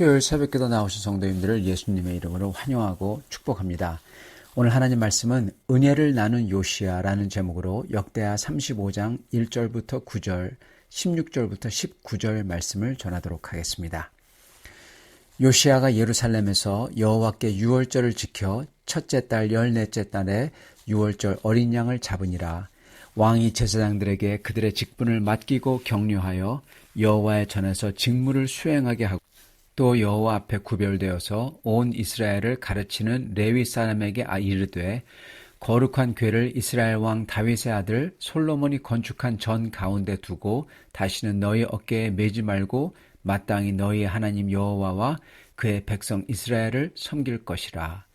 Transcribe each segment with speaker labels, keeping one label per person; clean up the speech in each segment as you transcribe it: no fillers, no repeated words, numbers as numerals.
Speaker 1: 수요일 새벽기도 나오신 성도님들을 예수님의 이름으로 환영하고 축복합니다. 오늘 하나님 말씀은 은혜를 나눈 요시야라는 제목으로 역대하 35장 1절부터 9절, 16절부터 19절 말씀을 전하도록 하겠습니다. 요시야가 예루살렘에서 여호와께 유월절을 지켜 첫째 달 열넷째 달에 유월절 어린 양을 잡으니라. 왕이 제사장들에게 그들의 직분을 맡기고 격려하여 여호와의 전에서 직무를 수행하게 하고 또 여호와 앞에 구별되어서 온 이스라엘을 가르치는 레위 사람에게 이르되 거룩한 궤를 이스라엘 왕 다윗의 아들 솔로몬이 건축한 전 가운데 두고 다시는 너희 어깨에 매지 말고 마땅히 너희의 하나님 여호와와 그의 백성 이스라엘을 섬길 것이라.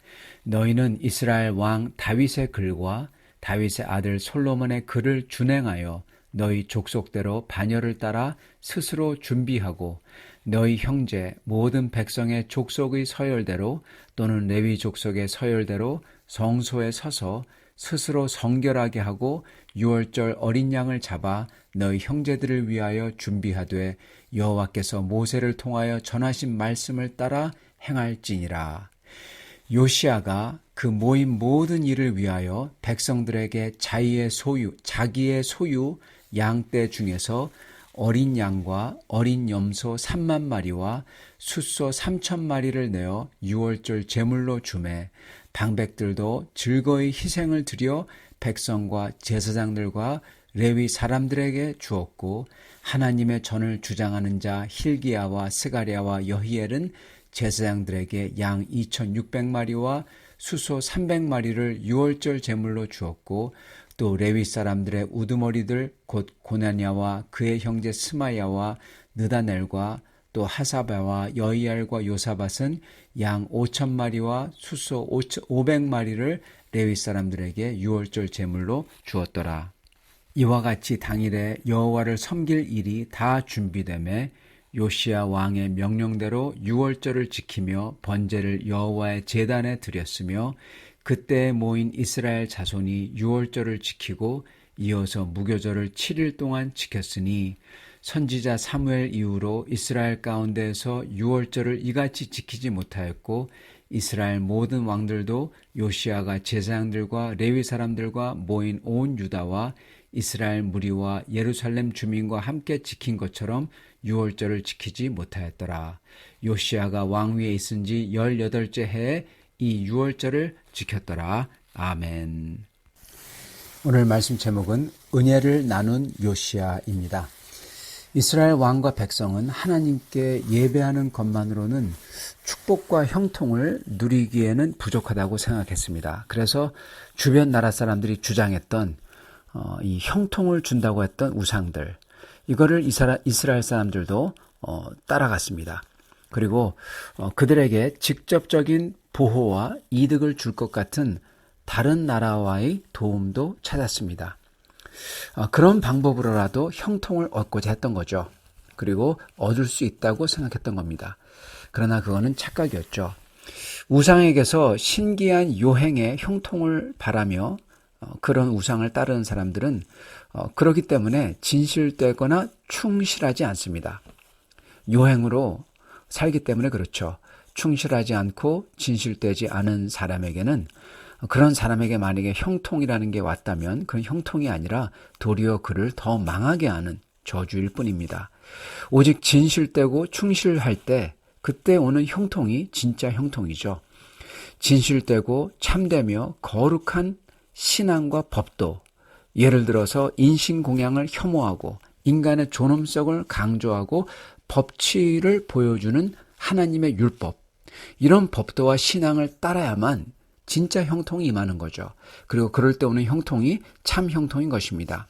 Speaker 1: 너희는 이스라엘 왕 다윗의 글과 다윗의 아들 솔로몬의 글을 준행하여 너희 족속대로 반열을 따라 스스로 준비하고 너희 형제 모든 백성의 족속의 서열대로 또는 레위 족속의 서열대로 성소에 서서 스스로 성결하게 하고 유월절 어린 양을 잡아 너희 형제들을 위하여 준비하되 여호와께서 모세를 통하여 전하신 말씀을 따라 행할지니라. 요시야가 그 모인 모든 일을 위하여 백성들에게 자기의 소유 양떼 중에서 어린 양과 어린 염소 3만 마리와 숫소 3천 마리를 내어 유월절 제물로 주매 방백들도 즐거이 희생을 드려 백성과 제사장들과 레위 사람들에게 주었고 하나님의 전을 주장하는 자 hil기야와 스가랴와 여히엘은 제사장들에게 양 2,600마리와 숫소 300마리를 유월절 제물로 주었고 또 레위 사람들의 우두머리들 곧 고나냐와 그의 형제 스마야와 느다넬과 또 하사바와 여이알과 요사밧은 양 5,000마리와 숫소 500마리를 레위 사람들에게 유월절 제물로 주었더라. 이와 같이 당일에 여호와를 섬길 일이 다 준비되매 요시야 왕의 명령대로 유월절을 지키며 번제를 여호와의 제단에 드렸으며 그때 모인 이스라엘 자손이 유월절을 지키고 이어서 무교절을 7일 동안 지켰으니 선지자 사무엘 이후로 이스라엘 가운데에서 유월절을 이같이 지키지 못하였고 이스라엘 모든 왕들도 요시야가 제사장들과 레위 사람들과 모인 온 유다와 이스라엘 무리와 예루살렘 주민과 함께 지킨 것처럼 유월절을 지키지 못하였더라. 요시야가 왕위에 있은 지 18째 해에 이 유월절을 지켰더라. 아멘. 오늘 말씀 제목은 은혜를 나눈 요시야입니다. 이스라엘 왕과 백성은 하나님께 예배하는 것만으로는 축복과 형통을 누리기에는 부족하다고 생각했습니다. 그래서 주변 나라 사람들이 주장했던 이 형통을 준다고 했던 우상들, 이거를 이스라엘 사람들도 따라갔습니다. 그리고 그들에게 직접적인 보호와 이득을 줄 것 같은 다른 나라와의 도움도 찾았습니다. 그런 방법으로라도 형통을 얻고자 했던 거죠. 그리고 얻을 수 있다고 생각했던 겁니다. 그러나 그거는 착각이었죠. 우상에게서 신기한 요행의 형통을 바라며 그런 우상을 따르는 사람들은 그렇기 때문에 진실되거나 충실하지 않습니다. 요행으로 살기 때문에 그렇죠. 충실하지 않고 진실되지 않은 사람에게는 그런 사람에게 만약에 형통이라는 게 왔다면 그건 형통이 아니라 도리어 그를 더 망하게 하는 저주일 뿐입니다. 오직 진실되고 충실할 때 그때 오는 형통이 진짜 형통이죠. 진실되고 참되며 거룩한 신앙과 법도, 예를 들어서 인신공양을 혐오하고 인간의 존엄성을 강조하고 법치를 보여주는 하나님의 율법, 이런 법도와 신앙을 따라야만 진짜 형통이 임하는 거죠. 그리고 그럴 때 오는 형통이 참 형통인 것입니다.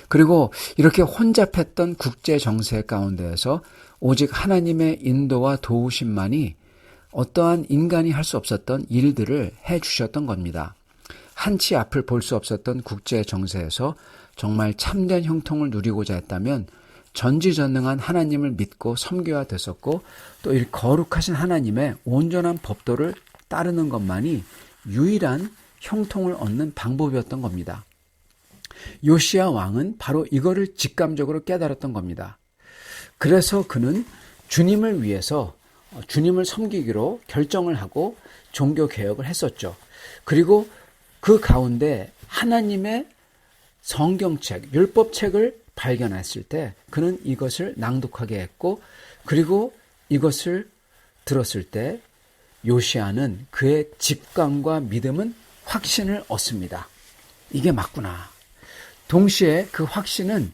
Speaker 1: 그리고 이렇게 혼잡했던 국제 정세 가운데에서 오직 하나님의 인도와 도우심만이 어떠한 인간이 할 수 없었던 일들을 해주셨던 겁니다. 한치 앞을 볼 수 없었던 국제 정세에서 정말 참된 형통을 누리고자 했다면 전지전능한 하나님을 믿고 섬겨야 됐었고 또 이 거룩하신 하나님의 온전한 법도를 따르는 것만이 유일한 형통을 얻는 방법이었던 겁니다. 요시야 왕은 바로 이거를 직감적으로 깨달았던 겁니다. 그래서 그는 주님을 위해서 주님을 섬기기로 결정을 하고 종교 개혁을 했었죠. 그리고 그 가운데 하나님의 성경책, 율법책을 발견했을 때 그는 이것을 낭독하게 했고, 그리고 이것을 들었을 때 요시야는 그의 직감과 믿음은 확신을 얻습니다. 이게 맞구나. 동시에 그 확신은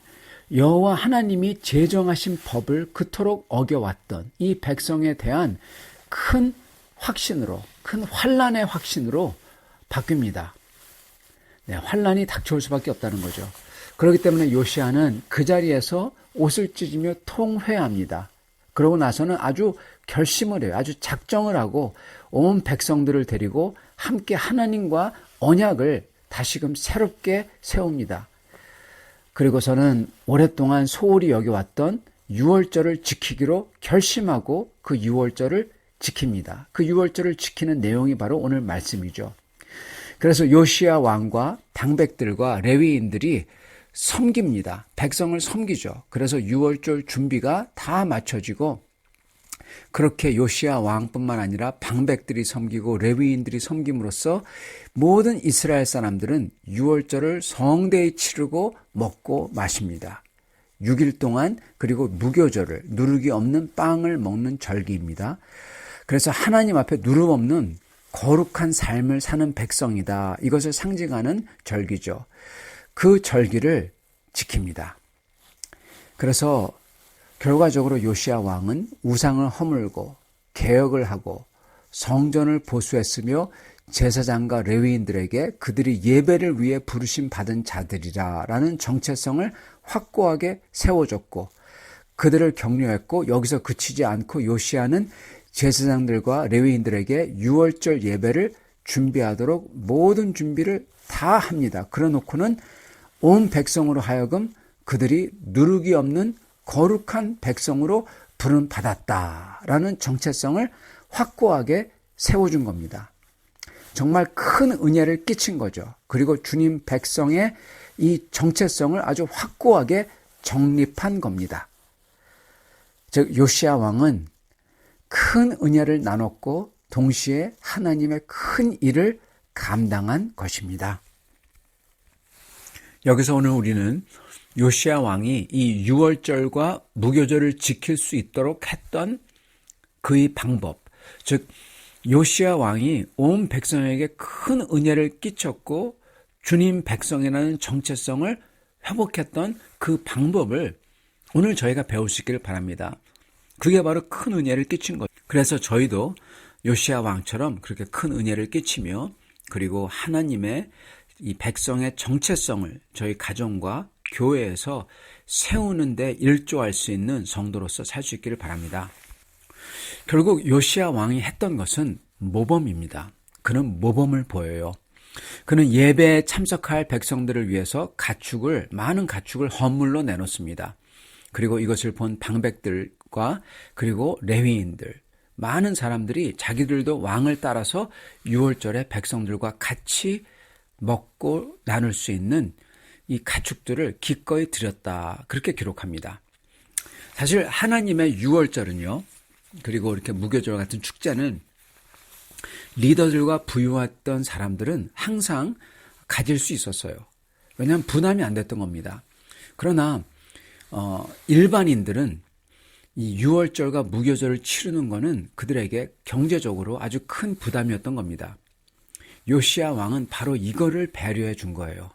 Speaker 1: 여호와 하나님이 제정하신 법을 그토록 어겨왔던 이 백성에 대한 큰 확신으로, 큰 환난의 확신으로 바뀝니다. 네, 환난이 닥쳐올 수밖에 없다는 거죠. 그렇기 때문에 요시야는 그 자리에서 옷을 찢으며 통회합니다. 그러고 나서는 아주 결심을 해요. 아주 작정을 하고 온 백성들을 데리고 함께 하나님과 언약을 다시금 새롭게 세웁니다. 그리고서는 오랫동안 소홀히 여겨왔던 유월절을 지키기로 결심하고 그 유월절을 지킵니다. 그 유월절을 지키는 내용이 바로 오늘 말씀이죠. 그래서 요시야 왕과 방백들과 레위인들이 섬깁니다. 백성을 섬기죠. 그래서 유월절 준비가 다 맞춰지고, 그렇게 요시야 왕뿐만 아니라 방백들이 섬기고 레위인들이 섬김으로써 모든 이스라엘 사람들은 유월절을 성대히 치르고 먹고 마십니다. 6일 동안, 그리고 무교절을, 누룩이 없는 빵을 먹는 절기입니다. 그래서 하나님 앞에 누룩 없는 거룩한 삶을 사는 백성이다. 이것을 상징하는 절기죠. 그 절기를 지킵니다. 그래서 결과적으로 요시야 왕은 우상을 허물고 개혁을 하고 성전을 보수했으며 제사장과 레위인들에게 그들이 예배를 위해 부르심 받은 자들이라라는 정체성을 확고하게 세워줬고, 그들을 격려했고, 여기서 그치지 않고 요시야는 제사장들과 레위인들에게 유월절 예배를 준비하도록 모든 준비를 다 합니다. 그러놓고는 온 백성으로 하여금 그들이 누룩이 없는 거룩한 백성으로 부름받았다라는 정체성을 확고하게 세워준 겁니다. 정말 큰 은혜를 끼친 거죠. 그리고 주님 백성의 이 정체성을 아주 확고하게 정립한 겁니다. 즉 요시야 왕은 큰 은혜를 나눴고 동시에 하나님의 큰 일을 감당한 것입니다. 여기서 오늘 우리는 요시야 왕이 이 유월절과 무교절을 지킬 수 있도록 했던 그의 방법, 즉 요시야 왕이 온 백성에게 큰 은혜를 끼쳤고 주님 백성이라는 정체성을 회복했던 그 방법을 오늘 저희가 배울 수 있기를 바랍니다. 그게 바로 큰 은혜를 끼친 것. 그래서 저희도 요시야 왕처럼 그렇게 큰 은혜를 끼치며, 그리고 하나님의 이 백성의 정체성을 저희 가정과 교회에서 세우는 데 일조할 수 있는 성도로서 살 수 있기를 바랍니다. 결국 요시야 왕이 했던 것은 모범입니다. 그는 모범을 보여요. 그는 예배에 참석할 백성들을 위해서 많은 가축을 헌물로 내놓습니다. 그리고 이것을 본 방백들과 그리고 레위인들, 많은 사람들이 자기들도 왕을 따라서 유월절에 백성들과 같이 먹고 나눌 수 있는 이 가축들을 기꺼이 드렸다. 그렇게 기록합니다. 사실 하나님의 유월절은요, 그리고 이렇게 무교절 같은 축제는 리더들과 부유했던 사람들은 항상 가질 수 있었어요. 왜냐하면 분함이 안 됐던 겁니다. 그러나 일반인들은 이 유월절과 무교절을 치르는 것은 그들에게 경제적으로 아주 큰 부담이었던 겁니다. 요시야 왕은 바로 이거를 배려해 준 거예요.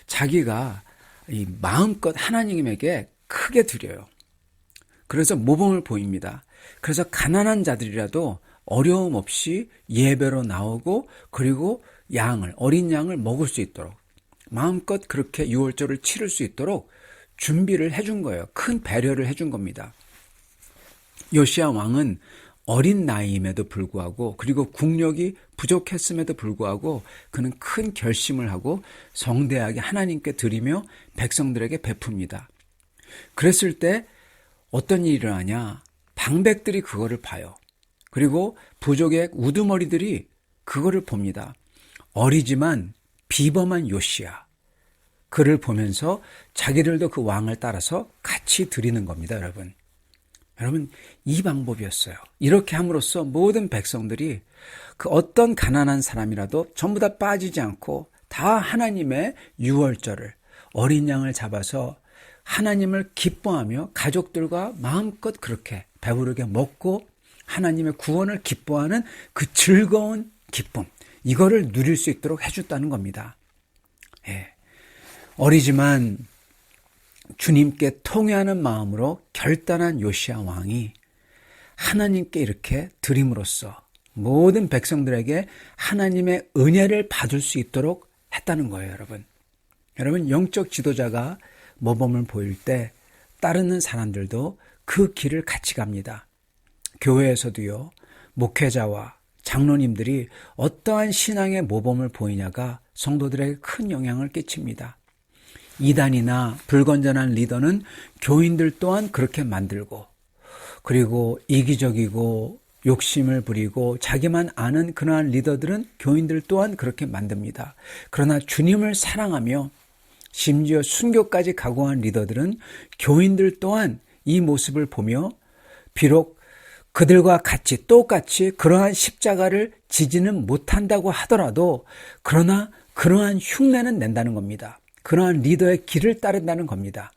Speaker 1: 자기가 이 마음껏 하나님에게 크게 드려요. 그래서 모범을 보입니다. 그래서 가난한 자들이라도 어려움 없이 예배로 나오고, 그리고 어린 양을 먹을 수 있도록 마음껏 그렇게 유월절을 치를 수 있도록 준비를 해준 거예요. 큰 배려를 해준 겁니다. 요시야 왕은 어린 나이임에도 불구하고, 그리고 국력이 부족했음에도 불구하고 그는 큰 결심을 하고 성대하게 하나님께 드리며 백성들에게 베풉니다. 그랬을 때 어떤 일이 일어나냐? 방백들이 그거를 봐요. 그리고 부족의 우두머리들이 그거를 봅니다. 어리지만 비범한 요시야. 그를 보면서 자기들도 그 왕을 따라서 같이 드리는 겁니다, 여러분. 여러분, 이 방법이었어요. 이렇게 함으로써 모든 백성들이 그 어떤 가난한 사람이라도 전부 다 빠지지 않고 다 하나님의 유월절을 어린 양을 잡아서 하나님을 기뻐하며 가족들과 마음껏 그렇게 배부르게 먹고 하나님의 구원을 기뻐하는 그 즐거운 기쁨, 이거를 누릴 수 있도록 해줬다는 겁니다. 예. 어리지만 주님께 통회하는 마음으로 결단한 요시야 왕이 하나님께 이렇게 드림으로써 모든 백성들에게 하나님의 은혜를 받을 수 있도록 했다는 거예요, 여러분. 여러분, 영적 지도자가 모범을 보일 때 따르는 사람들도 그 길을 같이 갑니다. 교회에서도요, 목회자와 장로님들이 어떠한 신앙의 모범을 보이냐가 성도들에게 큰 영향을 끼칩니다. 이단이나 불건전한 리더는 교인들 또한 그렇게 만들고, 그리고 이기적이고 욕심을 부리고 자기만 아는 그러한 리더들은 교인들 또한 그렇게 만듭니다. 그러나 주님을 사랑하며 심지어 순교까지 각오한 리더들은 교인들 또한 이 모습을 보며 비록 그들과 같이 똑같이 그러한 십자가를 지지는 못한다고 하더라도 그러나 그러한 흉내는 낸다는 겁니다. 그러한 리더의 길을 따른다는 겁니다.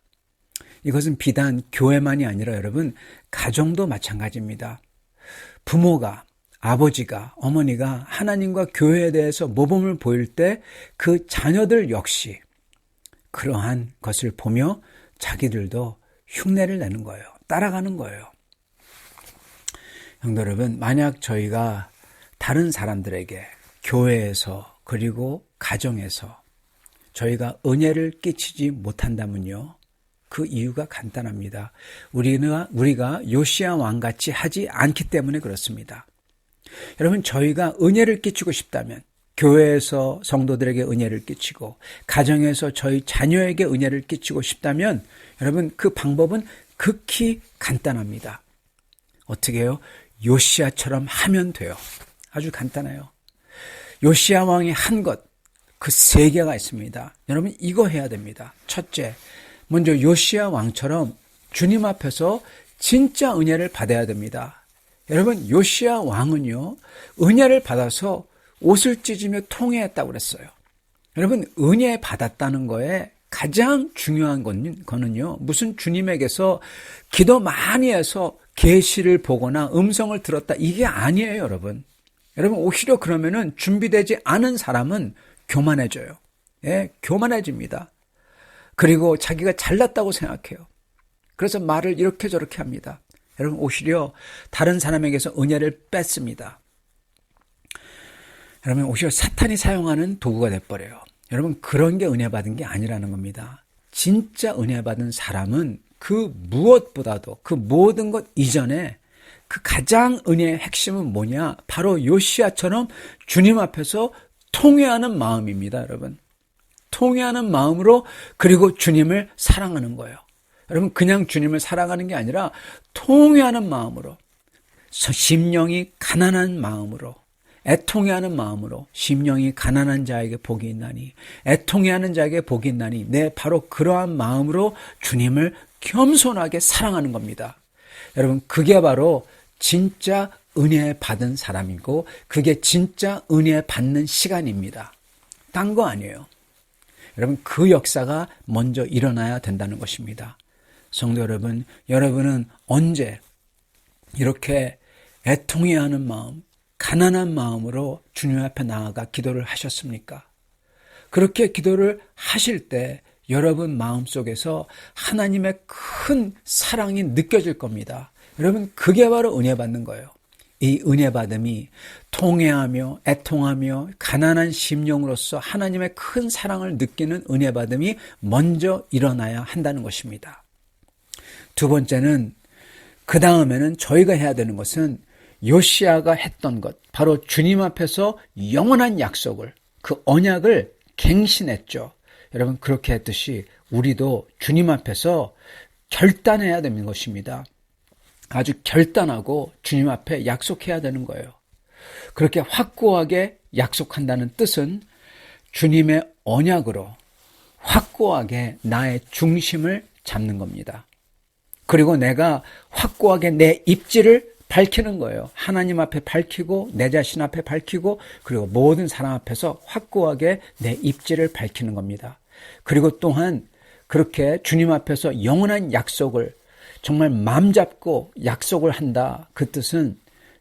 Speaker 1: 이것은 비단 교회만이 아니라 여러분, 가정도 마찬가지입니다. 부모가, 아버지가, 어머니가 하나님과 교회에 대해서 모범을 보일 때 그 자녀들 역시 그러한 것을 보며 자기들도 흉내를 내는 거예요. 따라가는 거예요. 성도 여러분, 만약 저희가 다른 사람들에게 교회에서 그리고 가정에서 저희가 은혜를 끼치지 못한다면요, 그 이유가 간단합니다. 우리가 요시야 왕같이 하지 않기 때문에 그렇습니다. 여러분, 저희가 은혜를 끼치고 싶다면 교회에서 성도들에게 은혜를 끼치고 가정에서 저희 자녀에게 은혜를 끼치고 싶다면 여러분, 그 방법은 극히 간단합니다. 어떻게 해요? 요시야처럼 하면 돼요. 아주 간단해요. 요시야 왕이 한 것, 그 세 개가 있습니다. 여러분, 이거 해야 됩니다. 첫째, 먼저 요시야 왕처럼 주님 앞에서 진짜 은혜를 받아야 됩니다. 여러분, 요시야 왕은요, 은혜를 받아서 옷을 찢으며 통회했다고 그랬어요. 여러분, 은혜 받았다는 거에 가장 중요한 거는요, 무슨 주님에게서 기도 많이 해서 계시를 보거나 음성을 들었다, 이게 아니에요, 여러분. 여러분, 오히려 그러면은 준비되지 않은 사람은 교만해져요. 예, 교만해집니다. 그리고 자기가 잘났다고 생각해요. 그래서 말을 이렇게 저렇게 합니다. 여러분, 오히려 다른 사람에게서 은혜를 뺐습니다. 여러분, 오히려 사탄이 사용하는 도구가 돼버려요. 여러분, 그런 게 은혜 받은 게 아니라는 겁니다. 진짜 은혜 받은 사람은 그 무엇보다도 그 모든 것 이전에 그 가장 은혜의 핵심은 뭐냐? 바로 요시야처럼 주님 앞에서 통회하는 마음입니다, 여러분. 통회하는 마음으로, 그리고 주님을 사랑하는 거예요. 여러분, 그냥 주님을 사랑하는 게 아니라 통회하는 마음으로, 심령이 가난한 마음으로, 애통해하는 마음으로, 심령이 가난한 자에게 복이 있나니, 애통해하는 자에게 복이 있나니, 바로 그러한 마음으로 주님을 겸손하게 사랑하는 겁니다. 여러분, 그게 바로 진짜 은혜 받은 사람이고, 그게 진짜 은혜 받는 시간입니다. 딴 거 아니에요. 여러분, 그 역사가 먼저 일어나야 된다는 것입니다. 성도 여러분, 여러분은 언제 이렇게 애통해하는 마음, 가난한 마음으로 주님 앞에 나아가 기도를 하셨습니까? 그렇게 기도를 하실 때 여러분 마음속에서 하나님의 큰 사랑이 느껴질 겁니다. 여러분, 그게 바로 은혜 받는 거예요. 이 은혜 받음이 통회하며 애통하며 가난한 심령으로서 하나님의 큰 사랑을 느끼는 은혜 받음이 먼저 일어나야 한다는 것입니다. 두 번째는, 그 다음에는 저희가 해야 되는 것은 요시야가 했던 것, 바로 주님 앞에서 영원한 약속을, 그 언약을 갱신했죠. 여러분, 그렇게 했듯이 우리도 주님 앞에서 결단해야 되는 것입니다. 아주 결단하고 주님 앞에 약속해야 되는 거예요. 그렇게 확고하게 약속한다는 뜻은 주님의 언약으로 확고하게 나의 중심을 잡는 겁니다. 그리고 내가 확고하게 내 입지를 밝히는 거예요. 하나님 앞에 밝히고 내 자신 앞에 밝히고 그리고 모든 사람 앞에서 확고하게 내 입지를 밝히는 겁니다. 그리고 또한 그렇게 주님 앞에서 영원한 약속을 정말 마음 잡고 약속을 한다. 그 뜻은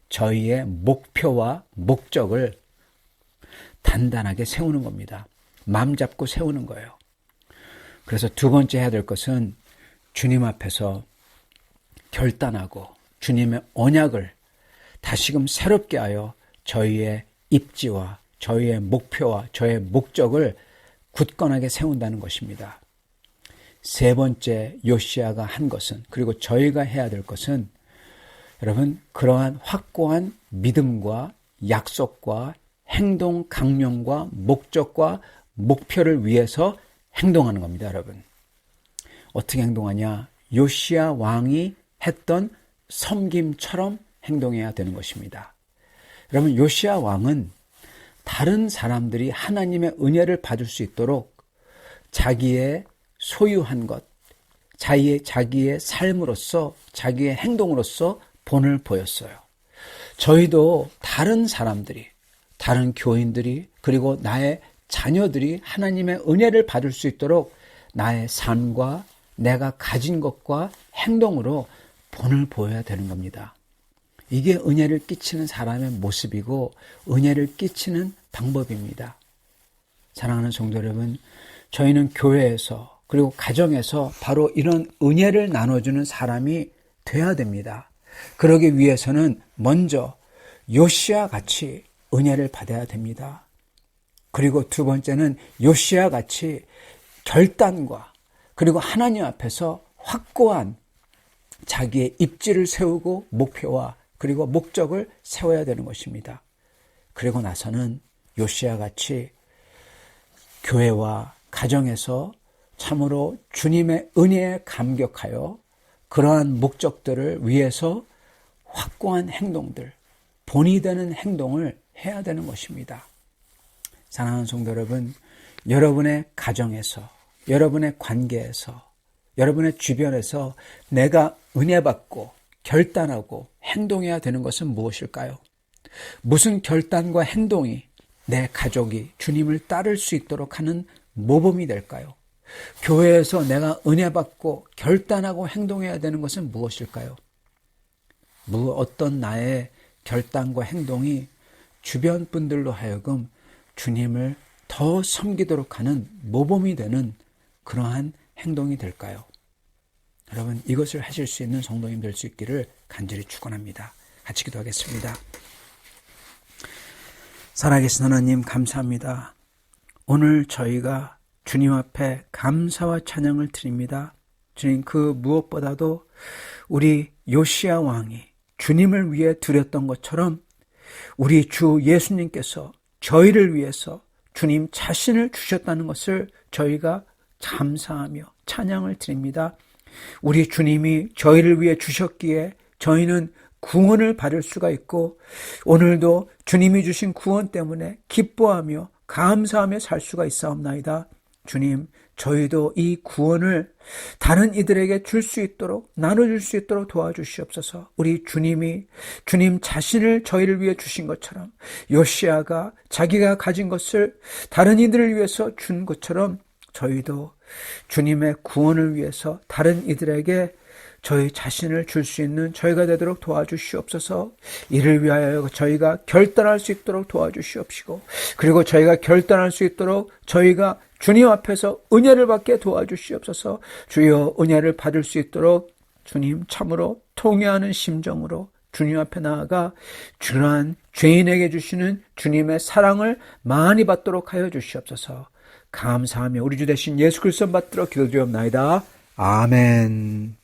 Speaker 1: 저희의 목표와 목적을 단단하게 세우는 겁니다. 마음 잡고 세우는 거예요. 그래서 두 번째 해야 될 것은 주님 앞에서 결단하고 주님의 언약을 다시금 새롭게 하여 저희의 입지와 저희의 목표와 저의 목적을 굳건하게 세운다는 것입니다. 세 번째 요시야가 한 것은, 그리고 저희가 해야 될 것은, 여러분, 그러한 확고한 믿음과 약속과 행동 강령과 목적과 목표를 위해서 행동하는 겁니다, 여러분. 어떻게 행동하냐? 요시야 왕이 했던 섬김처럼 행동해야 되는 것입니다. 여러분, 요시야 왕은 다른 사람들이 하나님의 은혜를 받을 수 있도록 자기의 소유한 것, 자기의 삶으로서, 자기의 행동으로서 본을 보였어요. 저희도 다른 사람들이, 다른 교인들이, 그리고 나의 자녀들이 하나님의 은혜를 받을 수 있도록 나의 삶과 내가 가진 것과 행동으로 본을 보여야 되는 겁니다. 이게 은혜를 끼치는 사람의 모습이고 은혜를 끼치는 방법입니다. 사랑하는 성도 여러분, 저희는 교회에서 그리고 가정에서 바로 이런 은혜를 나눠주는 사람이 돼야 됩니다. 그러기 위해서는 먼저 요시야 같이 은혜를 받아야 됩니다. 그리고 두 번째는 요시야 같이 결단과 그리고 하나님 앞에서 확고한 자기의 입지를 세우고 목표와 그리고 목적을 세워야 되는 것입니다. 그리고 나서는 요시야 같이 교회와 가정에서 참으로 주님의 은혜에 감격하여 그러한 목적들을 위해서 확고한 행동들, 본이 되는 행동을 해야 되는 것입니다. 사랑하는 성도 여러분, 여러분의 가정에서, 여러분의 관계에서, 여러분의 주변에서 내가 은혜 받고 결단하고 행동해야 되는 것은 무엇일까요? 무슨 결단과 행동이 내 가족이 주님을 따를 수 있도록 하는 모범이 될까요? 교회에서 내가 은혜 받고 결단하고 행동해야 되는 것은 무엇일까요? 어떤 나의 결단과 행동이 주변 분들로 하여금 주님을 더 섬기도록 하는 모범이 되는 그러한 행동이 될까요? 여러분, 이것을 하실 수 있는 성도님 될 수 있기를 간절히 축원합니다. 같이 기도하겠습니다. 살아계신 하나님, 감사합니다. 오늘 저희가 주님 앞에 감사와 찬양을 드립니다. 주님, 그 무엇보다도 우리 요시야 왕이 주님을 위해 드렸던 것처럼 우리 주 예수님께서 저희를 위해서 주님 자신을 주셨다는 것을 저희가 감사하며 찬양을 드립니다. 우리 주님이 저희를 위해 주셨기에 저희는 구원을 받을 수가 있고 오늘도 주님이 주신 구원 때문에 기뻐하며 감사하며 살 수가 있사옵나이다. 주님, 저희도 이 구원을 다른 이들에게 줄 수 있도록 나눠줄 수 있도록 도와주시옵소서. 우리 주님이 주님 자신을 저희를 위해 주신 것처럼 요시야가 자기가 가진 것을 다른 이들을 위해서 준 것처럼 저희도 주님의 구원을 위해서 다른 이들에게 저희 자신을 줄 수 있는 저희가 되도록 도와주시옵소서. 이를 위하여 저희가 결단할 수 있도록 도와주시옵시고 그리고 저희가 결단할 수 있도록 저희가 주님 앞에서 은혜를 받게 도와주시옵소서. 주여, 은혜를 받을 수 있도록 주님 참으로 통회하는 심정으로 주님 앞에 나아가 그러한 죄인에게 주시는 주님의 사랑을 많이 받도록 하여 주시옵소서. 감사하며 우리 주 되신 예수 그리스도 받들어 기도드리옵나이다. 아멘.